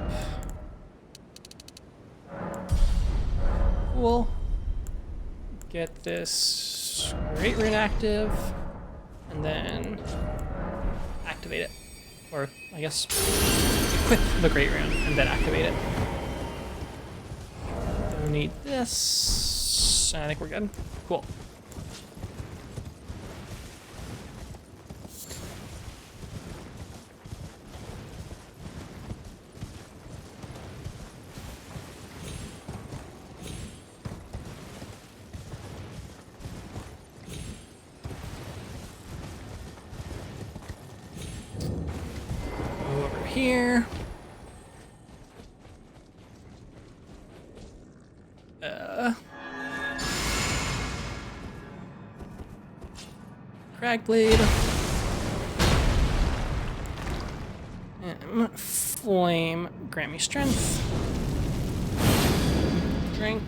Cool. Get this Great Rune active, and then activate it. Or, I guess, equip the Great Rune, and then activate it. Don't need this. I think we're good. Cool. Over here. Cragblade. Flame, grant me strength. Drink.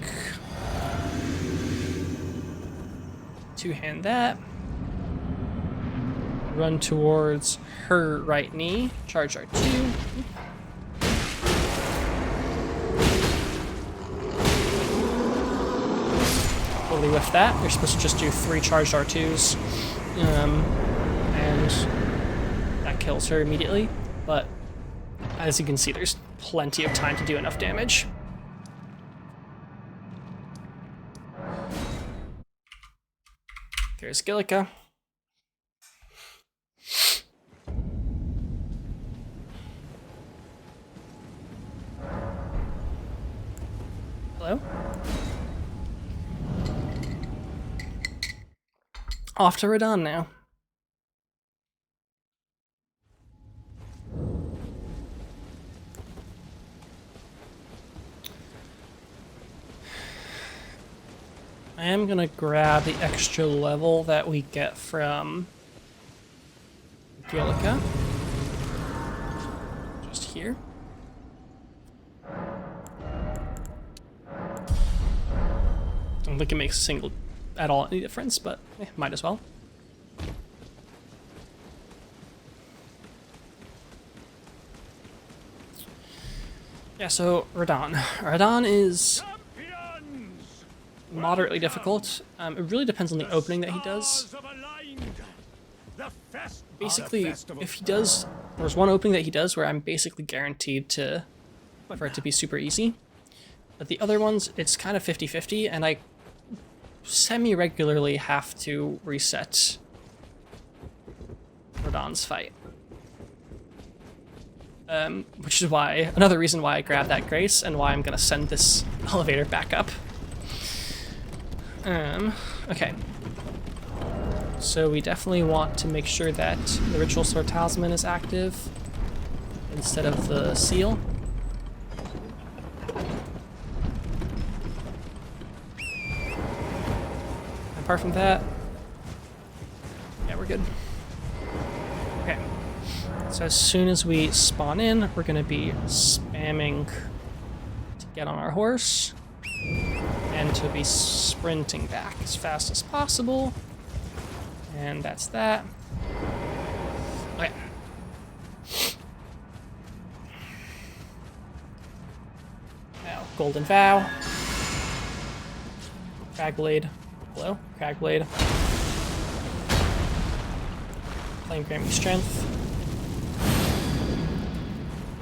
Two-hand that. Run towards her right knee. Charge R2. Totally whiff that. You're supposed to just do 3 charged R2s. And that kills her immediately. But as you can see, there's plenty of time to do enough damage. There's Gillica. Hello? Off to Radahn now. I am gonna grab the extra level that we get from Gillica. Just here. Don't think it makes a single at all any difference, but might as well. Yeah, so Radahn. Radahn is moderately difficult. It really depends on the opening that he does. Basically, if he does, there's one opening that he does where I'm basically guaranteed for it to be super easy. But the other ones, it's kind of 50-50, and I semi-regularly have to reset Radahn's fight. Which is why, another reason why I grabbed that Grace, and why I'm gonna send this elevator back up. Okay. So we definitely want to make sure that the Ritual Sword Talisman is active instead of the seal. Apart from that, yeah, we're good. Okay. So as soon as we spawn in, we're gonna be spamming to get on our horse and to be sprinting back as fast as possible. And that's that. Okay. Now, Golden Vow. Cragblade. Hello? Cragblade. Flame grant me strength.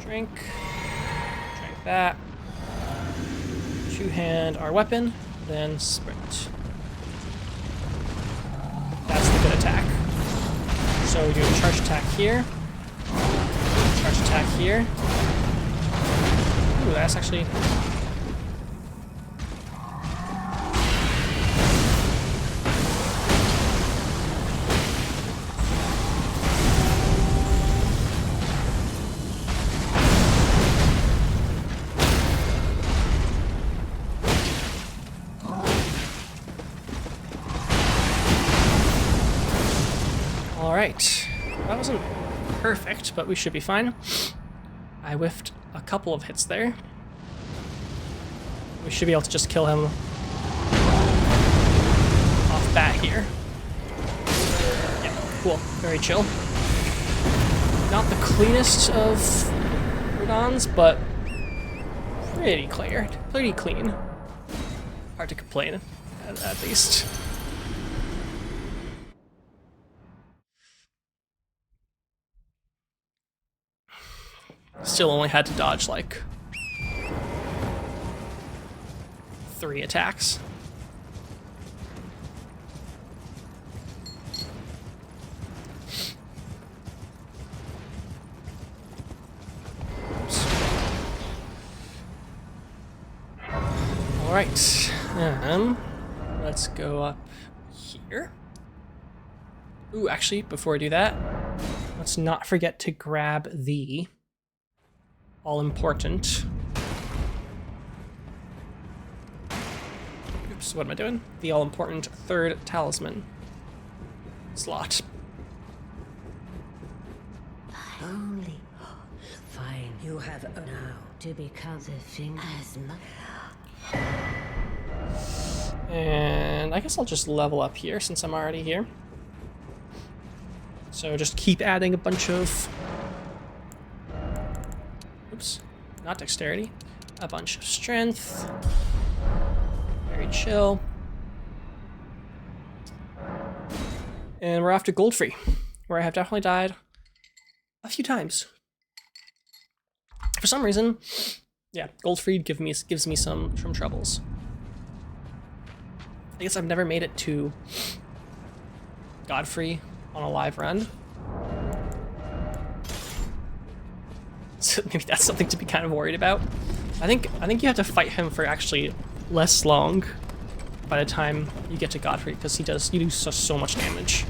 Drink. Drink that. two-hand our weapon, then sprint. That's the good attack. So we do a charge attack here. Charge attack here. Ooh, that's actually... Alright, that wasn't perfect, but we should be fine. I whiffed a couple of hits there. We should be able to just kill him off bat here. Yeah, cool, very chill. Not the cleanest of Radons, but pretty clear, pretty clean. Hard to complain, at least. Still only had to dodge like 3 attacks. Oops. All right, let's go up here. Ooh, actually, before I do that, let's not forget to grab the all-important. Oops, what am I doing? The all-important 3rd talisman slot. Only fine. You have now to become the thing as much. And I guess I'll just level up here since I'm already here. So just keep adding a bunch of... Oops, not dexterity. A bunch of strength. Very chill. And we're off to Goldfree, where I have definitely died a few times. For some reason, yeah, Goldfree gives me some troubles. I guess I've never made it to Godfrey on a live run. So maybe that's something to be kind of worried about. I think you have to fight him for actually less long by the time you get to Godfrey, because you do so much damage.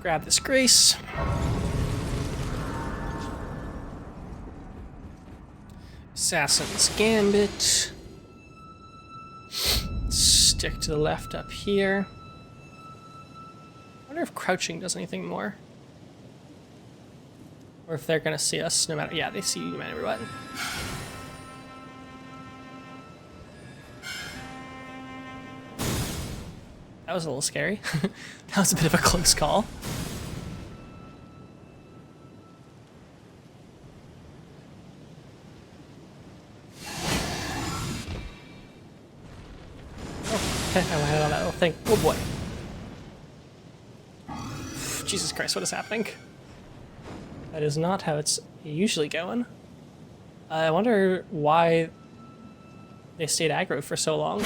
Grab this Grace. Assassin's Gambit. Stick to the left up here. I wonder if crouching does anything more. Or if they're gonna see us no matter... Yeah, they see you no matter what. That was a little scary. That was a bit of a close call. Oh, I landed on that little thing. Oh boy. Jesus Christ, what is happening? That is not how it's usually going. I wonder why they stayed aggro for so long.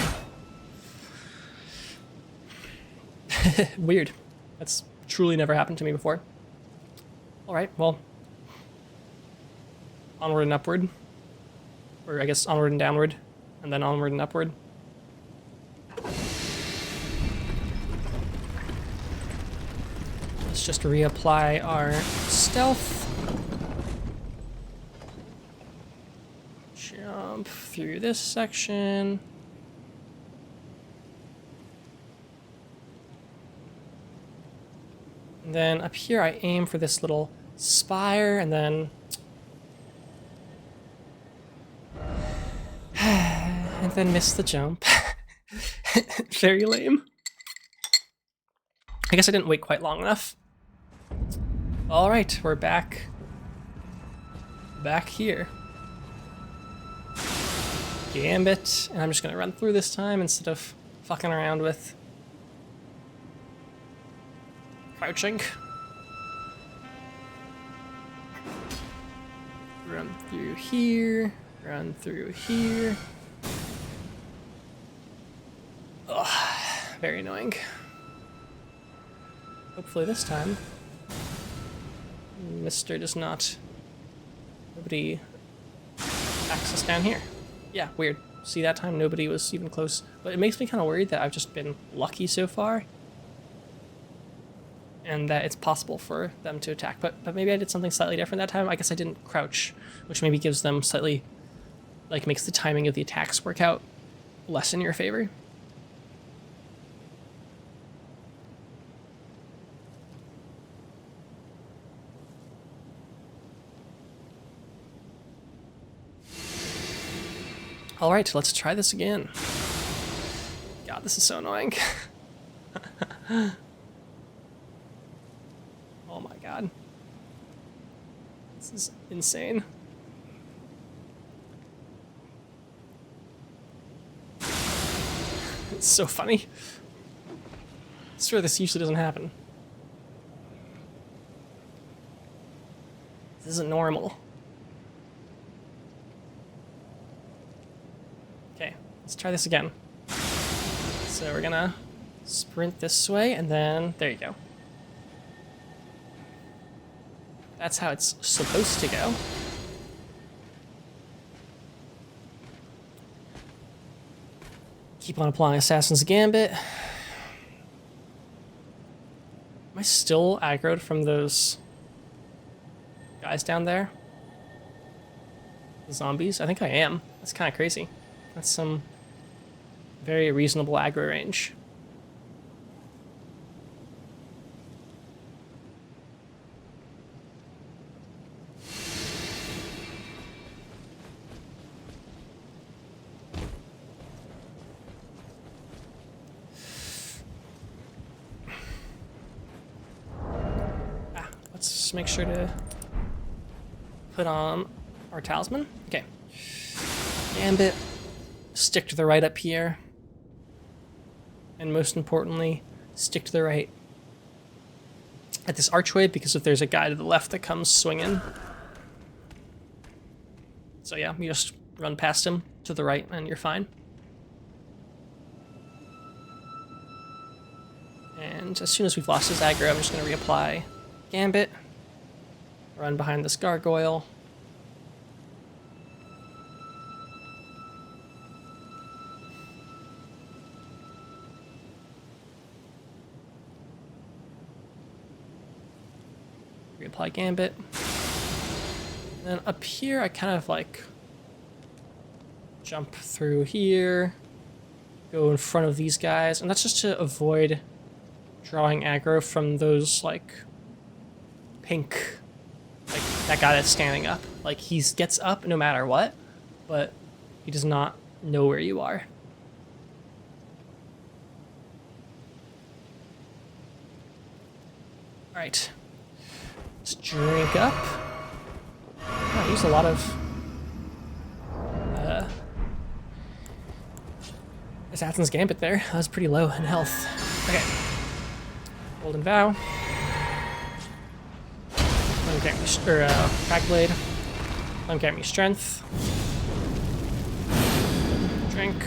Weird. That's truly never happened to me before. Alright, well. Onward and upward. Or I guess onward and downward. And then onward and upward. Let's just reapply our stealth. Jump through this section. And then up here I aim for this little spire and then... and then miss the jump. Very lame. I guess I didn't wait quite long enough. All right, we're back here. Gambit, and I'm just gonna run through this time instead of fucking around with crouching. Run through here, run through here. Ugh, very annoying. Hopefully this time, Mr. does not, nobody access down here. Yeah, weird. See, that time nobody was even close. But it makes me kind of worried that I've just been lucky so far. And that it's possible for them to attack. But maybe I did something slightly different that time. I guess I didn't crouch, which maybe gives them slightly, like, makes the timing of the attacks work out less in your favor. All right, let's try this again. God, this is so annoying. Oh my god. This is insane. It's so funny. I swear this usually doesn't happen. This isn't normal. Okay, let's try this again. So we're gonna sprint this way, and then there you go. That's how it's supposed to go. Keep on applying Assassin's Gambit. Am I still aggroed from those guys down there? The zombies? I think I am. That's kind of crazy. That's some very reasonable aggro range. Let's just make sure to put on our talisman. Okay. Gambit. Stick to the right up here. And most importantly, stick to the right at this archway, because if there's a guy to the left that comes swinging. So yeah, you just run past him to the right and you're fine. And as soon as we've lost his aggro, I'm just going to reapply Gambit. Run behind this gargoyle. Reapply Gambit. And then up here, I kind of like jump through here, go in front of these guys, and that's just to avoid drawing aggro from those like pink, like that guy that's standing up. Like he gets up no matter what, but he does not know where you are. All right. Let's drink up. Oh, I used a lot of Assassin's Gambit there. I was pretty low in health. Okay. Golden Vow. Let me get me Crack Blade. Let me get me Strength. Drink.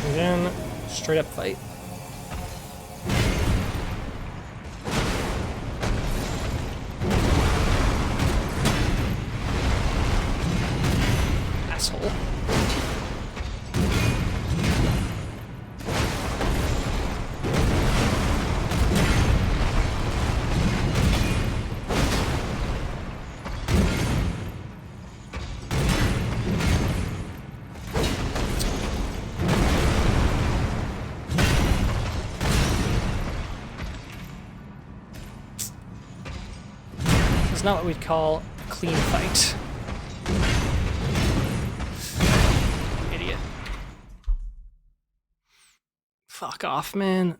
And then straight up fight. Asshole. It's not what we'd call a clean fight. idiot. Fuck off, man.